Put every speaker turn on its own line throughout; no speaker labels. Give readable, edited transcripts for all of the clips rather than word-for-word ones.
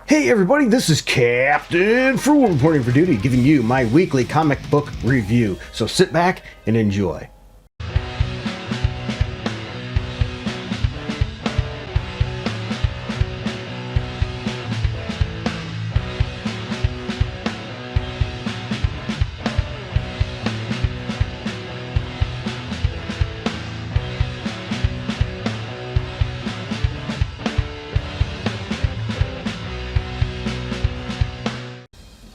Hey everybody, this is Captain Fool reporting for duty, giving you my weekly comic book review. So sit back and enjoy.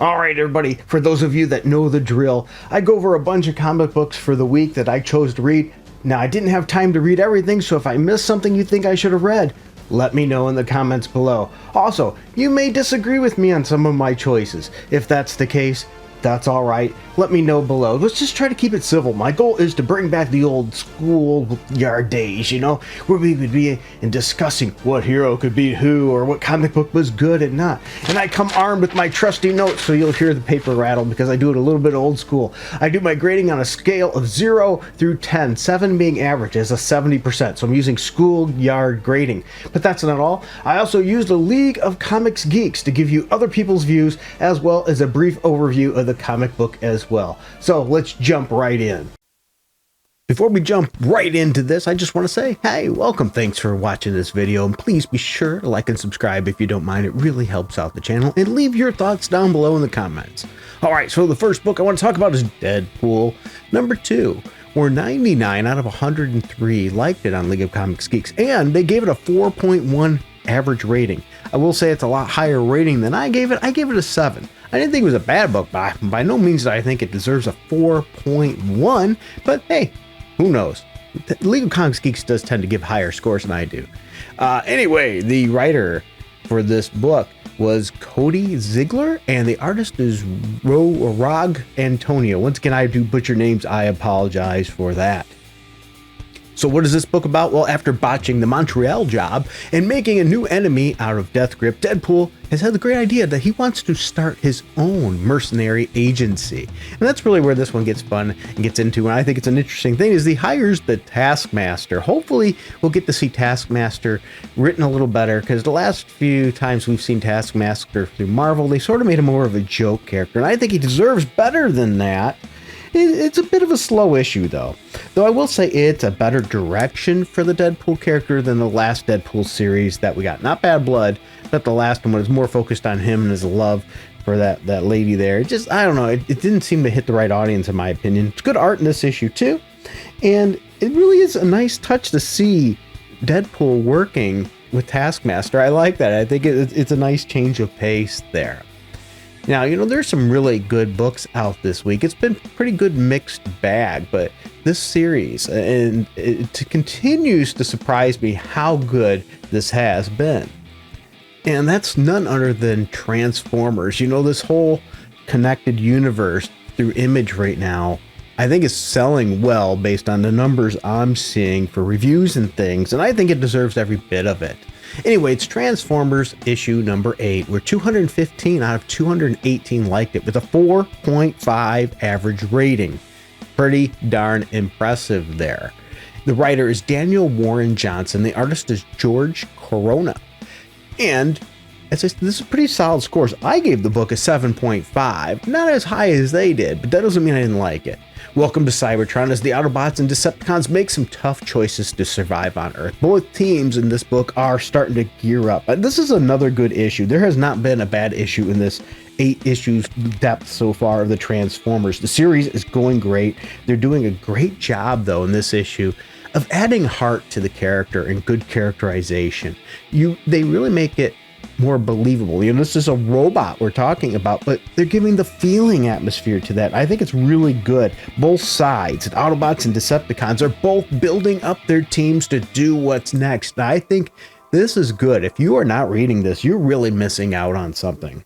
Alright everybody, for those of you that know the drill, I go over a bunch of comic books for the week that I chose to read. Now I didn't have time to read everything, so if I missed something you think I should have read, let me know in the comments below. Also, you may disagree with me on some of my choices. If that's the case, that's alright. Let me know below. Let's just try to keep it civil. My goal is to bring back the old schoolyard days, where we would be in discussing what hero could beat who or what comic book was good and not. And I come armed with my trusty notes, so you'll hear the paper rattle because I do it a little bit old school. I do my grading on a scale of 0 through 10, 7 being average as a 70%. So I'm using schoolyard grading. But that's not all. I also use the League of Comics Geeks to give you other people's views as well as a brief overview of the comic book as well. So let's jump right in. Before we jump right into this, I just want to say, hey, welcome. Thanks for watching this video, and please be sure to like and subscribe if you don't mind. It really helps out the channel, and leave your thoughts down below in the comments. All right, so the first book I want to talk about is Deadpool number 2, where 99 out of 103 liked it on League of Comics Geeks, and they gave it a 4.1 average rating. I will say it's a lot higher rating than I gave it. I gave it a 7. I didn't think it was a bad book, by no means do I think it deserves a 4.1, but hey, who knows? League of Comics Geeks does tend to give higher scores than I do. Anyway, the writer for this book was Cody Ziegler, and the artist is Rog Antonio. Once again, I do butcher names. I apologize for that. So what is this book about? Well, after botching the Montreal job and making a new enemy out of Death Grip, Deadpool has had the great idea that he wants to start his own mercenary agency. And that's really where this one gets fun and gets into, and I think it's an interesting thing, is he hires the Taskmaster. Hopefully we'll get to see Taskmaster written a little better, because the last few times we've seen Taskmaster through Marvel, they sort of made him more of a joke character, and I think he deserves better than that. It's a bit of a slow issue, though I will say it's a better direction for the Deadpool character than the last Deadpool series that we got. Not Bad Blood, but the last one was more focused on him and his love for that lady there. Just, I don't know, it didn't seem to hit the right audience in my opinion. It's good art in this issue too, and it really is a nice touch to see Deadpool working with Taskmaster. I like that. I think it's a nice change of pace there. Now, there's some really good books out this week. It's been a pretty good mixed bag, but this series, and it continues to surprise me how good this has been. And that's none other than Transformers. This whole connected universe through Image right now, I think is selling well based on the numbers I'm seeing for reviews and things, and I think it deserves every bit of it. Anyway, it's Transformers issue number 8, where 215 out of 218 liked it with a 4.5 average rating. Pretty darn impressive there. The writer is Daniel Warren Johnson. The artist is George Corona. And this is pretty solid scores. I gave the book a 7.5, not as high as they did, but that doesn't mean I didn't like it. Welcome to Cybertron, as the Autobots and Decepticons make some tough choices to survive on Earth. Both teams in this book are starting to gear up. And this is another good issue. There has not been a bad issue in this 8 issues depth so far of the Transformers. The series is going great. They're doing a great job, though, in this issue of adding heart to the character and good characterization. They really make it more believable. This is a robot we're talking about, but they're giving the feeling atmosphere to that. I think it's really good. Both sides, Autobots and Decepticons, are both building up their teams to do what's next. I think this is good. If you are not reading this, you're really missing out on something.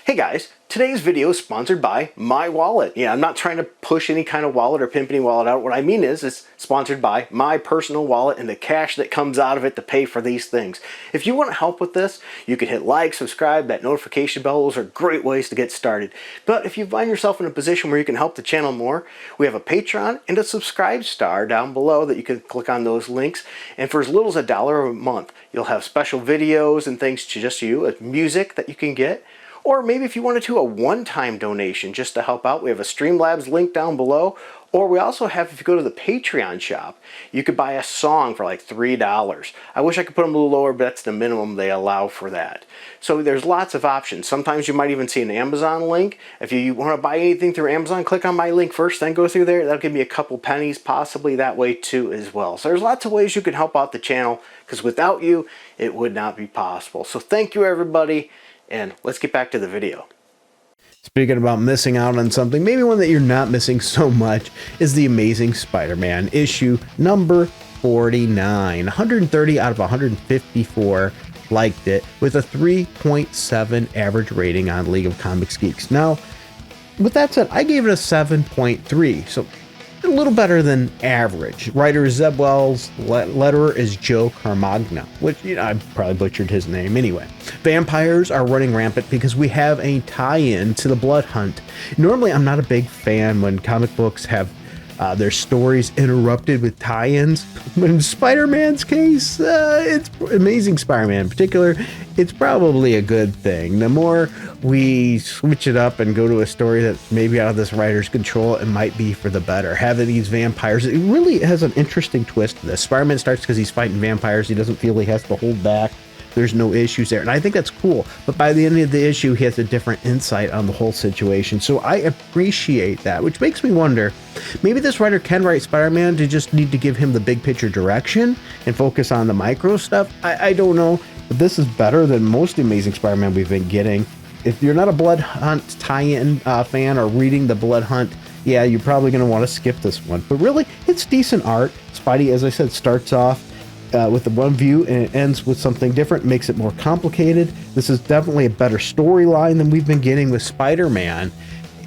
Hey guys, today's video is sponsored by my wallet. Yeah, I'm not trying to push any kind of wallet or pimp any wallet out. What I mean is it's sponsored by my personal wallet and the cash that comes out of it to pay for these things. If you want to help with this, you can hit like, subscribe, that notification bell. Those are great ways to get started. But if you find yourself in a position where you can help the channel more, we have a Patreon and a subscribe star down below that you can click on those links. And for as little as $1 a month, you'll have special videos and things to just you, music that you can get. Or maybe if you wanted to, a one-time donation just to help out, we have a Streamlabs link down below. Or we also have, if you go to the Patreon shop, you could buy a song for like $3. I wish I could put them a little lower, but that's the minimum they allow for that. So there's lots of options. Sometimes you might even see an Amazon link. If you want to buy anything through Amazon, click on my link first, then go through there. That'll give me a couple pennies, possibly that way too as well. So there's lots of ways you can help out the channel, because without you, it would not be possible. So thank you, everybody. And let's get back to the video. Speaking about missing out on something, maybe one that you're not missing so much is The Amazing Spider-Man issue number 49. 130 out of 154 liked it with a 3.7 average rating on League of Comics Geeks. Now, with that said, I gave it a 7.3, so a little better than average. Writer is Zeb Wells, letterer is Joe Carmagna, which, I probably butchered his name anyway. Vampires are running rampant because we have a tie-in to the Blood Hunt. Normally, I'm not a big fan when comic books have their stories interrupted with tie-ins. But in Spider-Man's case, it's Amazing Spider-Man in particular, it's probably a good thing. The more we switch it up and go to a story that's maybe out of this writer's control, it might be for the better. Having these vampires, it really has an interesting twist to this. Spider-Man starts because he's fighting vampires. He doesn't feel he has to hold back. There's no issues there. And I think that's cool. But by the end of the issue, he has a different insight on the whole situation. So I appreciate that, which makes me wonder, maybe this writer can write Spider-Man to just need to give him the big picture direction and focus on the micro stuff. I don't know. But this is better than most Amazing Spider-Man we've been getting. If you're not a Blood Hunt tie-in fan or reading the Blood Hunt, yeah, you're probably going to want to skip this one. But really, it's decent art. Spidey, as I said, starts off with the one view and it ends with something different, makes it more complicated. This is definitely a better storyline than we've been getting with Spider-Man.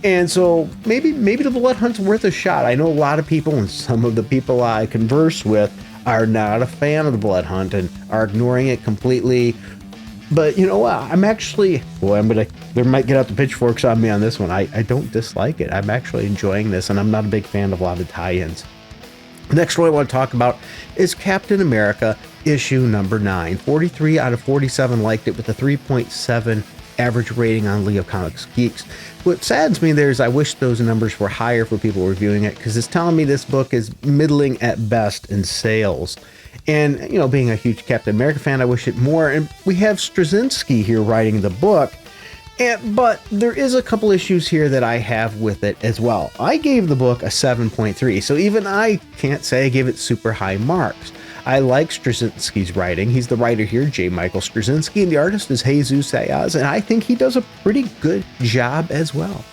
And so maybe the Blood Hunt's worth a shot. I know a lot of people, and some of the people I converse with are not a fan of the Blood Hunt and are ignoring it completely. But you know what? I'm actually, they might get out the pitchforks on me on this one. I don't dislike it. I'm actually enjoying this, and I'm not a big fan of a lot of tie-ins. Next one I want to talk about is Captain America issue number 9. 43 out of 47 liked it with a 3.7 average rating on League of Comics Geeks. What saddens me there is I wish those numbers were higher for people reviewing it, because it's telling me this book is middling at best in sales. And, being a huge Captain America fan, I wish it more. And we have Straczynski here writing the book. But there is a couple issues here that I have with it as well. I gave the book a 7.3, so even I can't say I gave it super high marks. I like Straczynski's writing. He's the writer here, J. Michael Straczynski, and the artist is Jesus Ayaz, and I think he does a pretty good job as well.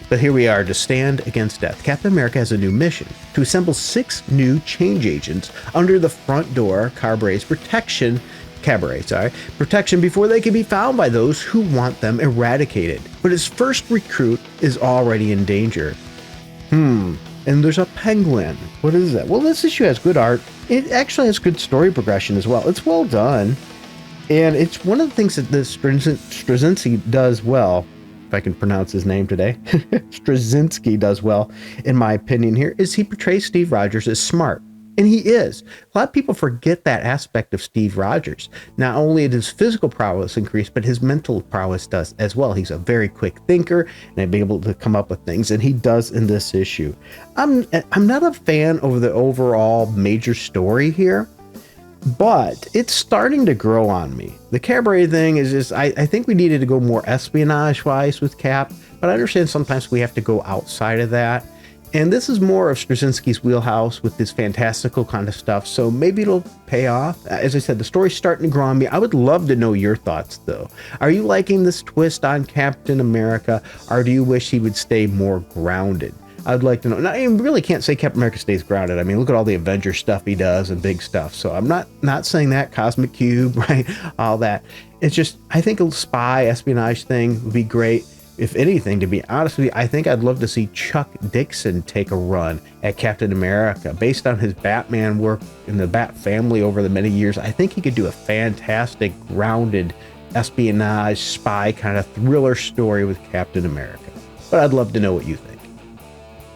But here we are to stand against death. Captain America has a new mission: to assemble 6 new change agents under the front door Cabaret's protection before they can be found by those who want them eradicated. But his first recruit is already in danger. And there's a penguin. What is that? Well, this issue has good art. It actually has good story progression as well. It's well done. And it's one of the things that this Straczynski does well, if I can pronounce his name today, Straczynski does well, in my opinion here, is he portrays Steve Rogers as smart. And he is. A lot of people forget that aspect of Steve Rogers. Not only did his physical prowess increase, but his mental prowess does as well. He's a very quick thinker and being able to come up with things, and he does in this issue. I'm not a fan of the overall major story here, but it's starting to grow on me. The Cabaret thing is just, I think we needed to go more espionage-wise with Cap, but I understand sometimes we have to go outside of that. And this is more of Straczynski's wheelhouse with this fantastical kind of stuff, so maybe it'll pay off. As I said, the story's starting to grow on me. I would love to know your thoughts, though. Are you liking this twist on Captain America, or do you wish he would stay more grounded? I'd like to know. Now, I really can't say Captain America stays grounded. I mean, look at all the Avengers stuff he does and big stuff. So I'm not saying that, Cosmic Cube, right? All that. it's just, I think a spy espionage thing would be great. If anything, to be honest with you, I think I'd love to see Chuck Dixon take a run at Captain America. Based on his Batman work in the Bat family over the many years, I think he could do a fantastic, grounded espionage, spy kind of thriller story with Captain America. But I'd love to know what you think.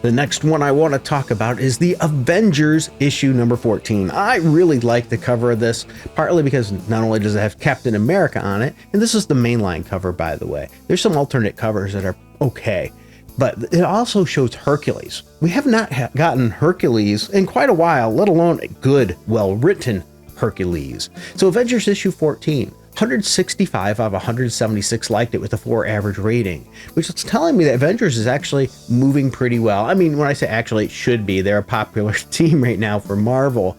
The next one I want to talk about is the Avengers issue number 14. I really like the cover of this, partly because not only does it have Captain America on it, and this is the mainline cover, by the way. There's some alternate covers that are okay, but it also shows Hercules. We have not gotten Hercules in quite a while, let alone a good, well-written Hercules. So Avengers issue 14. 165 out of 176 liked it with a 4 average rating, which is telling me that Avengers is actually moving pretty well. I mean, when I say actually, it should be. They're a popular team right now for Marvel,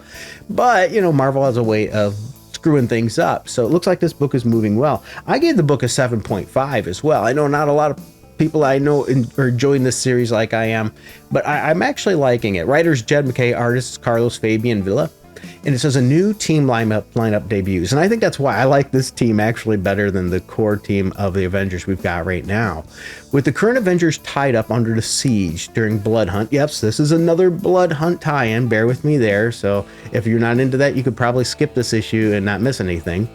but you know, Marvel has a way of screwing things up. So it looks like this book is moving well. I gave the book a 7.5 as well. I know not a lot of people I know are enjoying this series like I am, but I'm actually liking it. Writers Jed McKay, artists Carlos Fabian Villa. And it says a new team lineup debuts. And I think that's why I like this team actually better than the core team of the Avengers we've got right now. With the current Avengers tied up under the siege during Blood Hunt. Yes, this is another Blood Hunt tie-in. Bear with me there. So if you're not into that, you could probably skip this issue and not miss anything.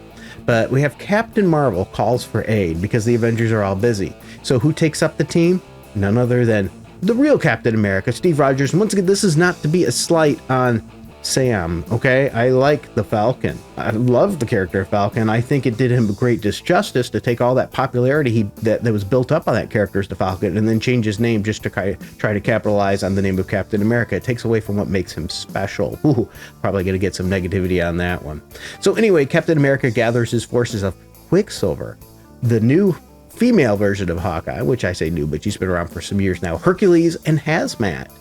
But we have Captain Marvel calls for aid because the Avengers are all busy. So who takes up the team? None other than the real Captain America, Steve Rogers. And once again, this is not to be a slight on Sam, okay? I like the Falcon. I love the character of Falcon. I think it did him a great disjustice to take all that popularity that was built up on that character as the Falcon and then change his name just to try to capitalize on the name of Captain America. It takes away from what makes him special. Ooh, probably gonna get some negativity on that one. So anyway, Captain America gathers his forces of Quicksilver, the new female version of Hawkeye, which I say new, but she's been around for some years now, Hercules, and Hazmat.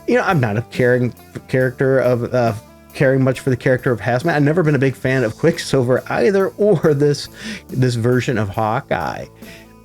You know, I'm not a caring much for the character of Hazmat. I've never been a big fan of Quicksilver either, or this version of Hawkeye.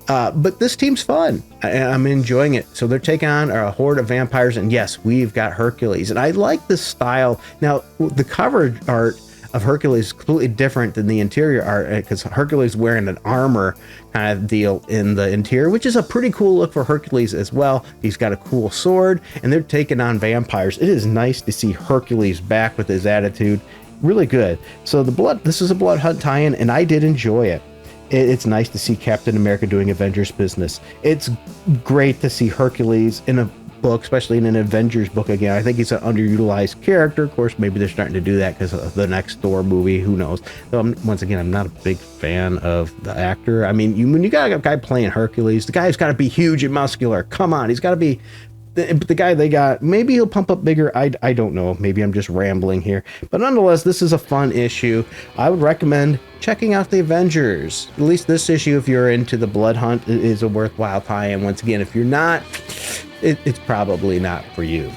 But this team's fun. I'm enjoying it. So they're taking on a horde of vampires, and yes, we've got Hercules. And I like this style. Now, the cover art of Hercules is completely different than the interior art, because Hercules wearing an armor kind of deal in the interior, which is a pretty cool look for Hercules as well. He's got a cool sword, and they're taking on vampires. It is nice to see Hercules back with his attitude. Really good. So this is a Blood Hunt tie-in, and I did enjoy it. It's nice to see Captain America doing Avengers business. It's great to see Hercules in a book, especially in an Avengers book again. I think he's an underutilized character. Of course, maybe they're starting to do that because of the next Thor movie. Who knows? So once again, I'm not a big fan of the actor. I mean, when you got a guy playing Hercules, the guy's got to be huge and muscular. Come on, he's got to be. The guy they got, maybe he'll pump up bigger. I don't know. Maybe I'm just rambling here. But nonetheless, this is a fun issue. I would recommend checking out the Avengers. At least this issue, if you're into the Blood Hunt, it is a worthwhile tie-in. Once again, if you're not, it's probably not for you.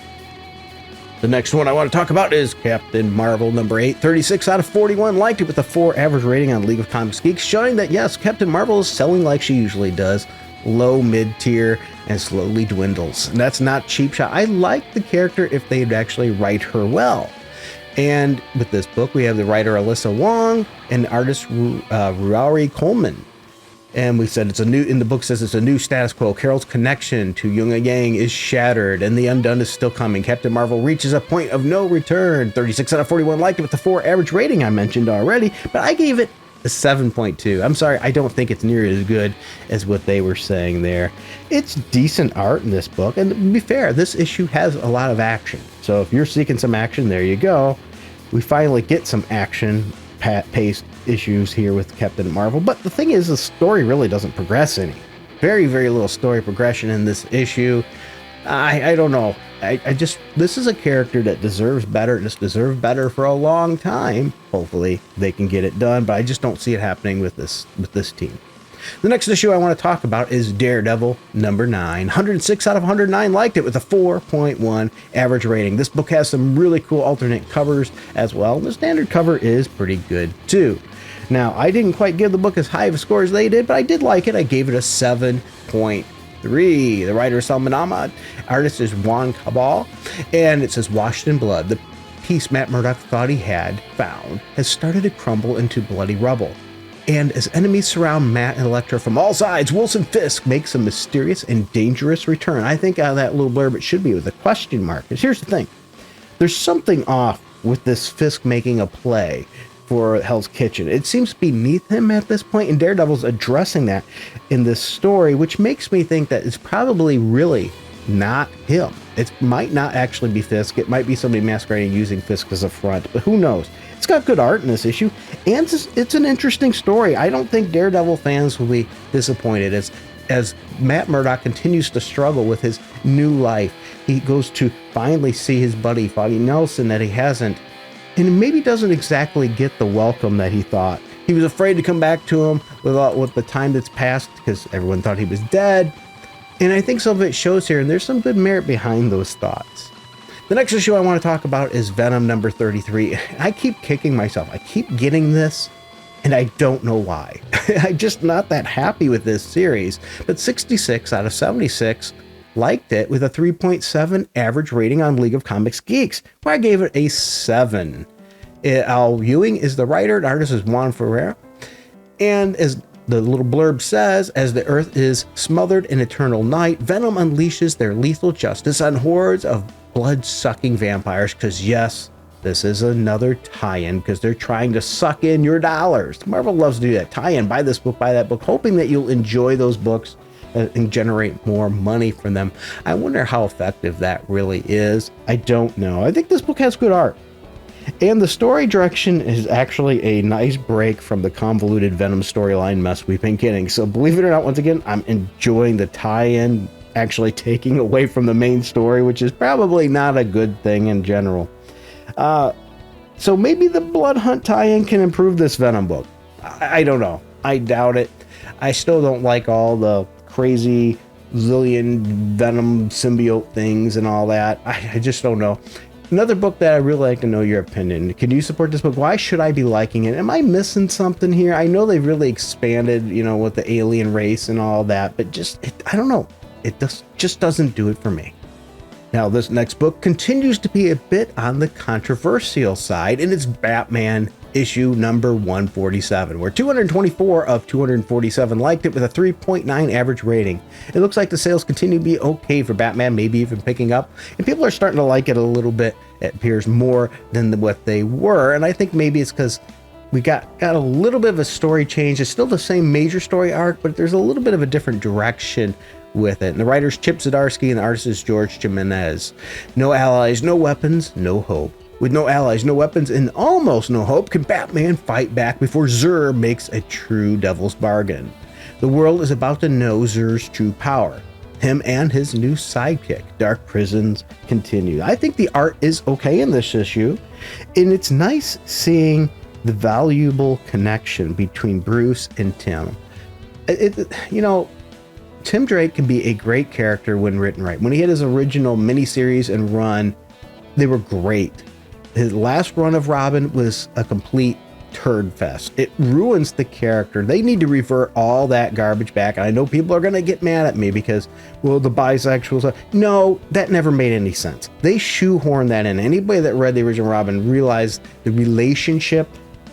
The next one I want to talk about is Captain Marvel number 8. 36 out of 41 liked it with a 4 average rating on League of Comics Geeks, showing that yes, Captain Marvel is selling like she usually does. Low, mid-tier, and slowly dwindles. And that's not cheap shot. I like the character if they'd actually write her well. And with this book, we have the writer Alyssa Wong and artist Ruari Coleman. And we said in the book says it's a new status quo. Carol's connection to Young Yang is shattered, and the undone is still coming. Captain Marvel reaches a point of no return. 36 out of 41 liked it with the 4 average rating I mentioned already, but I gave it a 7.2. I'm sorry, I don't think it's near as good as what they were saying there. It's decent art in this book, and to be fair, this issue has a lot of action. So if you're seeking some action, there you go. We finally get some action paced issues here with Captain Marvel, but the thing is, the story really doesn't progress any. Very, very little story progression in this issue. I don't know. This is a character that deserves better. Just deserved better for a long time. Hopefully they can get it done, but I just don't see it happening with this team. The next issue I want to talk about is Daredevil number 9. 106 out of 109 liked it with a 4.1 average rating. This book has some really cool alternate covers as well. The standard cover is pretty good too. Now, I didn't quite give the book as high of a score as they did, but I did like it. I gave it a 7.3. The writer is Salman Ahmad, artist is Juan Cabal, and it says washed in blood. The peace Matt Murdock thought he had found has started to crumble into bloody rubble. And as enemies surround Matt and Elektra from all sides, Wilson Fisk makes a mysterious and dangerous return. I think out of that little blurb it should be with a question mark. Because here's the thing. There's something off with this Fisk making a play for Hell's Kitchen. It seems beneath him at this point, and Daredevil's addressing that in this story, which makes me think that it's probably really not him. It might not actually be Fisk. It might be somebody masquerading using Fisk as a front, but who knows? It's got good art in this issue, and it's an interesting story. I don't think Daredevil fans will be disappointed as Matt Murdock continues to struggle with his new life. He goes to finally see his buddy Foggy Nelson that he hasn't, and maybe doesn't exactly get the welcome that he thought. He was afraid to come back to him with the time that's passed because everyone thought he was dead. And I think some of it shows here, and there's some good merit behind those thoughts. The next issue I want to talk about is Venom number 33. I keep kicking myself. I keep getting this, and I don't know why. I'm just not that happy with this series. But 66 out of 76 liked it with a 3.7 average rating on League of Comics Geeks, where I gave it a 7. Al Ewing is the writer, and artist is Juan Ferreira. And as the little blurb says, as the earth is smothered in eternal night, Venom unleashes their lethal justice on hordes of blood-sucking vampires, because yes, this is another tie-in, because they're trying to suck in your dollars. Marvel loves to do that. Tie-in, buy this book, buy that book, hoping that you'll enjoy those books and generate more money from them. I wonder how effective that really is. I don't know. I think this book has good art. And the story direction is actually a nice break from the convoluted Venom storyline mess we've been getting. So believe it or not, once again, I'm enjoying the tie-in actually taking away from the main story, which is probably not a good thing in general. So maybe the Blood Hunt tie-in can improve this Venom book. I don't know. I doubt it. I still don't like all the crazy zillion Venom symbiote things and all that. I just don't know. Another book that I really like to know your opinion. Can you support this book? Why should I be liking it? Am I missing something here? I know they've really expanded, with the alien race and all that, but I don't know. It just doesn't do it for me. Now, this next book continues to be a bit on the controversial side, and it's Batman issue number 147, where 224 of 247 liked it with a 3.9 average rating. It looks like the sales continue to be okay for Batman, maybe even picking up, and people are starting to like it a little bit. It appears more than what they were, and I think maybe it's because we got a little bit of a story change. It's still the same major story arc, but there's a little bit of a different direction with it. And the writer's Chip Zdarsky and the artist is George Jimenez. No allies, no weapons, no hope. With no allies, no weapons, and almost no hope, can Batman fight back before Zur makes a true devil's bargain. The world is about to know Zur's true power. Him and his new sidekick, Dark Prisons, continue. I think the art is okay in this issue, and it's nice seeing the valuable connection between Bruce and Tim. Tim Drake can be a great character when written right. When he had his original miniseries and run, they were great. His last run of Robin was a complete turd fest. It ruins the character. They need to revert all that garbage back. And I know people are going to get mad at me because, well, the bisexual stuff. No, that never made any sense. They shoehorned that in. Anybody that read the original Robin realized the relationship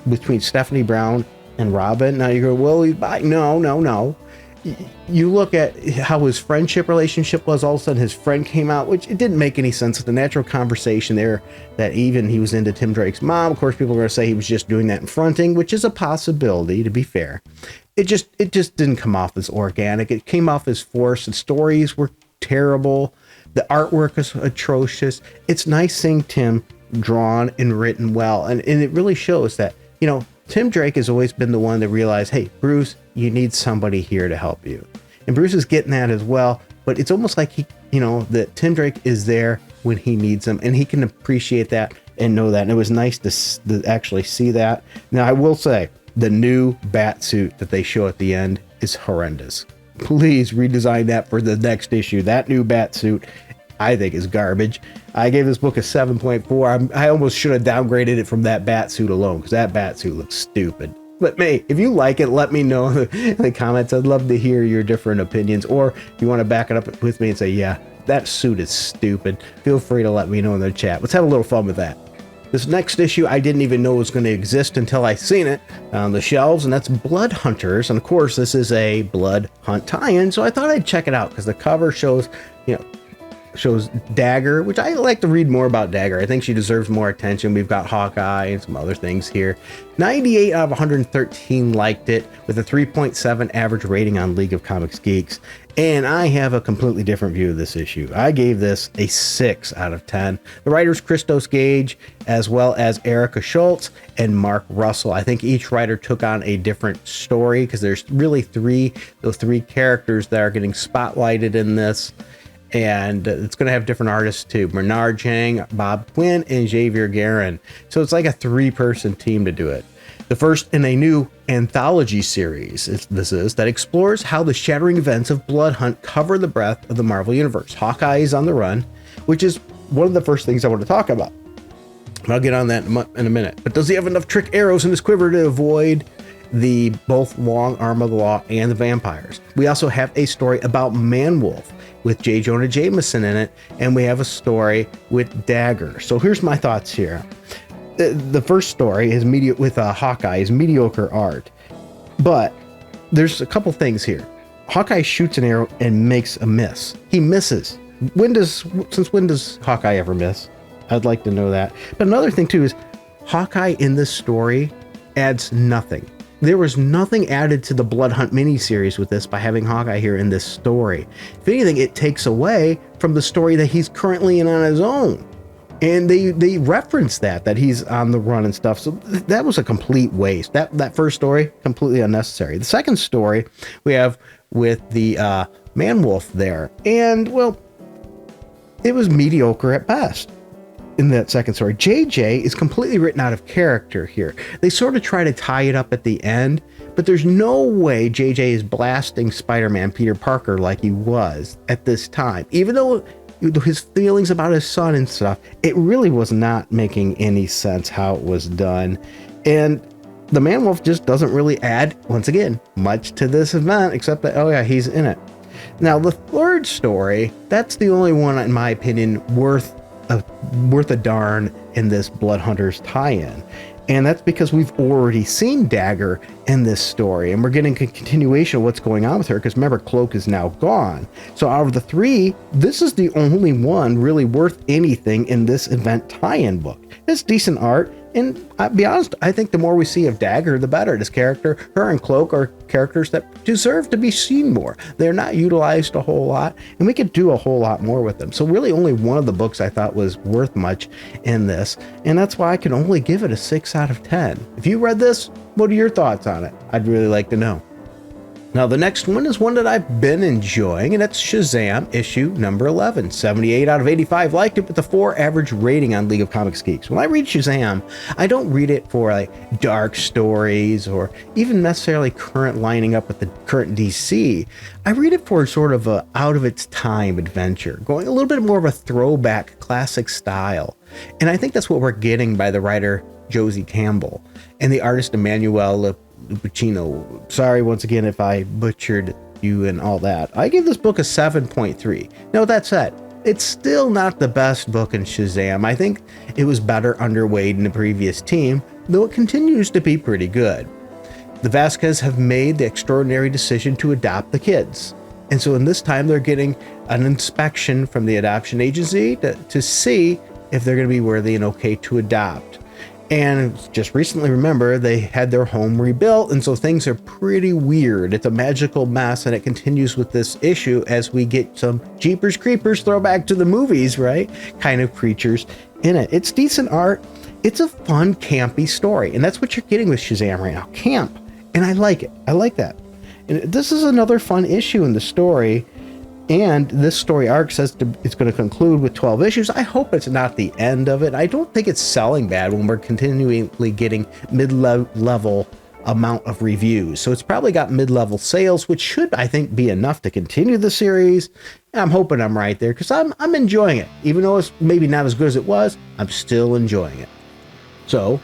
between Stephanie Brown and Robin. Now you go, well, he's bi. No. You look at how his friendship relationship was. All of a sudden his friend came out, which it didn't make any sense. The natural conversation there that even he was into Tim Drake's mom. Of course, people are going to say he was just doing that in fronting, which is a possibility, to be fair. It just didn't come off as organic. It came off as forced. The stories were terrible. The artwork is atrocious. It's nice seeing Tim drawn and written well. And it really shows that, Tim Drake has always been the one to realize, hey, Bruce, you need somebody here to help you. And Bruce is getting that as well, but it's almost like that Tim Drake is there when he needs him, and he can appreciate that and know that. And it was nice to actually see that. Now, I will say, the new bat suit that they show at the end is horrendous. Please redesign that for the next issue. That new bat suit, I think, is garbage. I gave this book a 7.4. I almost should have downgraded it from that bat suit alone, because that bat suit looks stupid. But hey, if you like it, let me know in the comments. I'd love to hear your different opinions. Or if you want to back it up with me and say, yeah, that suit is stupid, feel free to let me know in the chat. Let's have a little fun with that. This next issue I didn't even know was going to exist until I seen it on the shelves, and that's Blood Hunters. And of course, this is a Blood Hunt tie-in, so I thought I'd check it out because the cover shows, shows Dagger, which I like to read more about Dagger. I think she deserves more attention. We've got Hawkeye and some other things here. 98 out of 113 liked it with a 3.7 average rating on League of Comics Geeks. And I have a completely different view of this issue. I gave this a 6 out of 10. The writers Christos Gage, as well as Erica Schultz and Mark Russell. I think each writer took on a different story because there's really those three characters that are getting spotlighted in this. And it's going to have different artists too. Bernard Chang, Bob Quinn, and Xavier Guerin. So it's like a 3-person team to do it. The first in a new anthology series that explores how the shattering events of Blood Hunt cover the breadth of the Marvel Universe. Hawkeye is on the run, which is one of the first things I want to talk about. I'll get on that in a minute. But does he have enough trick arrows in his quiver to avoid the both long arm of the law and the vampires? We also have a story about Man-Wolf with J. Jonah Jameson in it, and we have a story with Dagger. So here's my thoughts here. The first story is with Hawkeye is mediocre art, but there's a couple things here. Hawkeye shoots an arrow and makes a miss. He misses. Since when does Hawkeye ever miss? I'd like to know that. But another thing too is Hawkeye in this story adds nothing. There was nothing added to the Blood Hunt miniseries with this by having Hawkeye here in this story. If anything, it takes away from the story that he's currently in on his own. And they reference that he's on the run and stuff. So that was a complete waste. That first story, completely unnecessary. The second story we have with the Man-Wolf there. And, well, it was mediocre at best in that second story. JJ is completely written out of character here. They sort of try to tie it up at the end, but there's no way JJ is blasting Spider-Man Peter Parker like he was at this time. Even though his feelings about his son and stuff, it really was not making any sense how it was done. And the Man-Wolf just doesn't really add, once again, much to this event, except that, oh yeah, he's in it. Now, the third story, that's the only one, in my opinion, worth a darn in this Blood Hunters tie-in. And that's because we've already seen Dagger in this story, and we're getting a continuation of what's going on with her, because remember, Cloak is now gone. So out of the three, this is the only one really worth anything in this event tie-in book. It's decent art, and I'll be honest, I think the more we see of Dagger, the better. This character, her and Cloak, are characters that deserve to be seen more. They're not utilized a whole lot, and we could do a whole lot more with them. So really only one of the books I thought was worth much in this, and that's why I can only give it a 6 out of 10. If you read this, what are your thoughts on it? I'd really like to know. Now, the next one is one that I've been enjoying, and that's Shazam issue number 11. 78 out of 85 liked it with a 4 average rating on League of Comics Geeks. When I read Shazam, I don't read it for like dark stories or even necessarily current lining up with the current DC. I read it for sort of a out of its time adventure, going a little bit more of a throwback classic style. And I think that's what we're getting by the writer Josie Campbell and the artist Emmanuel Lupacino. Sorry once again if I butchered you and all that. I give this book a 7.3. Now, with that said, it's still not the best book in Shazam. I think it was better underweight in the previous team, though it continues to be pretty good. The Vasquez have made the extraordinary decision to adopt the kids. And so in this time, they're getting an inspection from the adoption agency to see if they're going to be worthy and okay to adopt. And just recently, remember, they had their home rebuilt, and so things are pretty weird. It's a magical mess, and it continues with this issue as we get some Jeepers Creepers throwback to the movies, right? Kind of creatures in it. It's decent art. It's a fun, campy story, and that's what you're getting with Shazam right now. Camp. And I like it. I like that. And this is another fun issue in the story. And this story arc says it's going to conclude with 12 issues. I hope it's not the end of it. I don't think it's selling bad when we're continually getting mid-level amount of reviews. So it's probably got mid-level sales, which should, I think, be enough to continue the series. And I'm hoping I'm right there because I'm enjoying it. Even though it's maybe not as good as it was, I'm still enjoying it. So,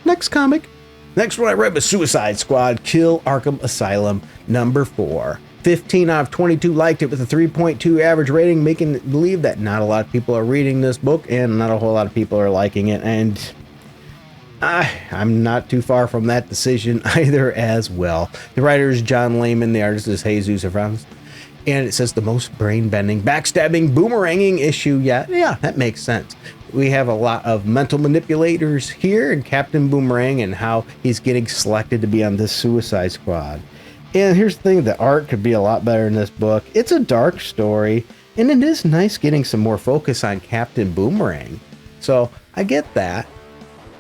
next comic. Next one I read was Suicide Squad Kill Arkham Asylum number 4. 15 out of 22 liked it with a 3.2 average rating, making it believe that not a lot of people are reading this book and not a whole lot of people are liking it. And I'm not too far from that decision either as well. The writer is John Layman, the artist is Jesus Avranches. And it says the most brain-bending, backstabbing, boomeranging issue yet. Yeah, that makes sense. We have a lot of mental manipulators here in Captain Boomerang and how he's getting selected to be on this Suicide Squad. And here's the thing, the art could be a lot better in this book. It's a dark story, and it is nice getting some more focus on Captain Boomerang. So I get that.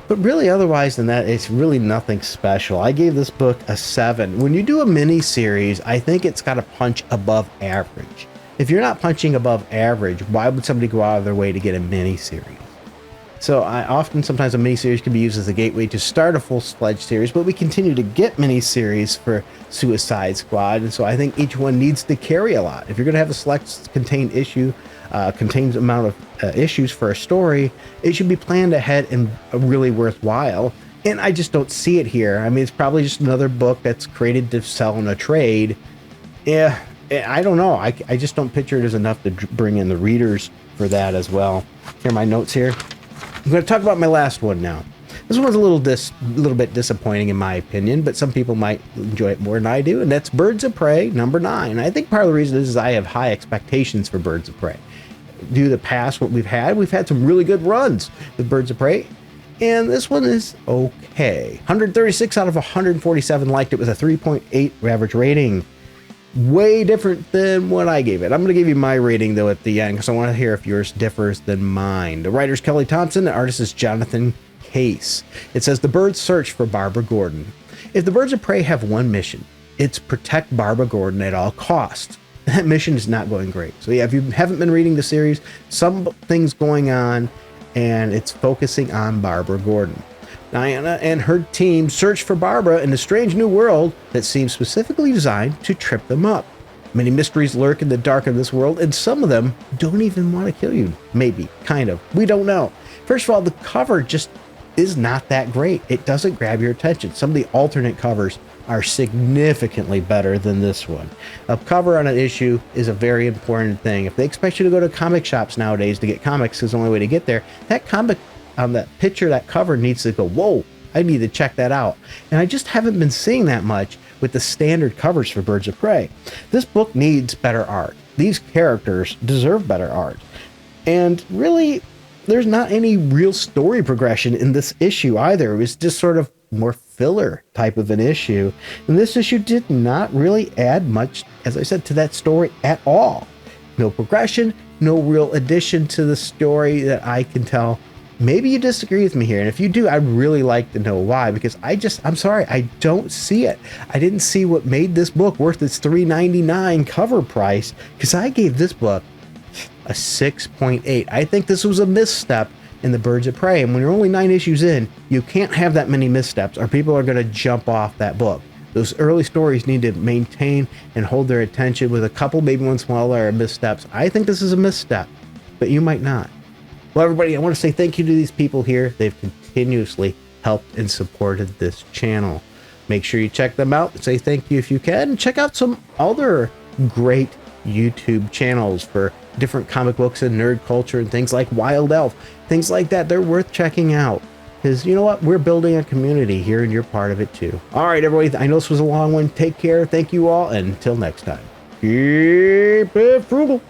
But really, otherwise than that, it's really nothing special. I gave this book a 7. When you do a mini series, I think it's got to punch above average. If you're not punching above average, why would somebody go out of their way to get a mini series? So sometimes a mini series can be used as a gateway to start a full-fledged series, but we continue to get mini series for Suicide Squad, and so I think each one needs to carry a lot. If you're going to have a select contained issue, contains amount of issues for a story, it should be planned ahead and really worthwhile. And I just don't see it here. I mean, it's probably just another book that's created to sell in a trade. Yeah, I don't know. I just don't picture it as enough to bring in the readers for that as well. Here are my notes here. I'm going to talk about my last one now. This one's a little bit disappointing in my opinion, but some people might enjoy it more than I do, and that's Birds of Prey, number 9. I think part of the reason is I have high expectations for Birds of Prey. Due to the past, what we've had some really good runs with Birds of Prey, and this one is okay. 136 out of 147 liked it with a 3.8 average rating. Way different than what I gave it. I'm going to give you my rating, though, at the end, because I want to hear if yours differs than mine. The writer's Kelly Thompson. The artist is Jonathan Case. It says, the birds search for Barbara Gordon. If the Birds of Prey have one mission, it's protect Barbara Gordon at all costs. That mission is not going great. So yeah, if you haven't been reading the series, something's going on, and it's focusing on Barbara Gordon. Diana and her team search for Barbara in a strange new world that seems specifically designed to trip them up. Many mysteries lurk in the dark of this world, and some of them don't even want to kill you. Maybe, kind of. We don't know. First of all, the cover just is not that great. It doesn't grab your attention. Some of the alternate covers are significantly better than this one. A cover on an issue is a very important thing. If they expect you to go to comic shops nowadays to get comics, is the only way to get there, that comic on that picture, that cover needs to go, whoa, I need to check that out. And I just haven't been seeing that much with the standard covers for Birds of Prey. This book needs better art. These characters deserve better art. And really, there's not any real story progression in this issue either. It was just sort of more filler type of an issue. And this issue did not really add much, as I said, to that story at all. No progression, no real addition to the story that I can tell. Maybe you disagree with me here, and if you do, I'd really like to know why, because I'm sorry, I don't see it. I didn't see what made this book worth its $3.99 cover price, because I gave this book a 6.8. I think this was a misstep in the Birds of Prey, and when you're only 9 issues in, you can't have that many missteps, or people are going to jump off that book. Those early stories need to maintain and hold their attention with a couple, maybe once in a while there are missteps. I think this is a misstep, but you might not. Well, everybody, I want to say thank you to these people here. They've continuously helped and supported this channel. Make sure you check them out. Say thank you if you can. And check out some other great YouTube channels for different comic books and nerd culture and things like Wild Elf. Things like that. They're worth checking out. Because you know what? We're building a community here, and you're part of it too. All right, everybody. I know this was a long one. Take care. Thank you all. And until next time, keep it frugal.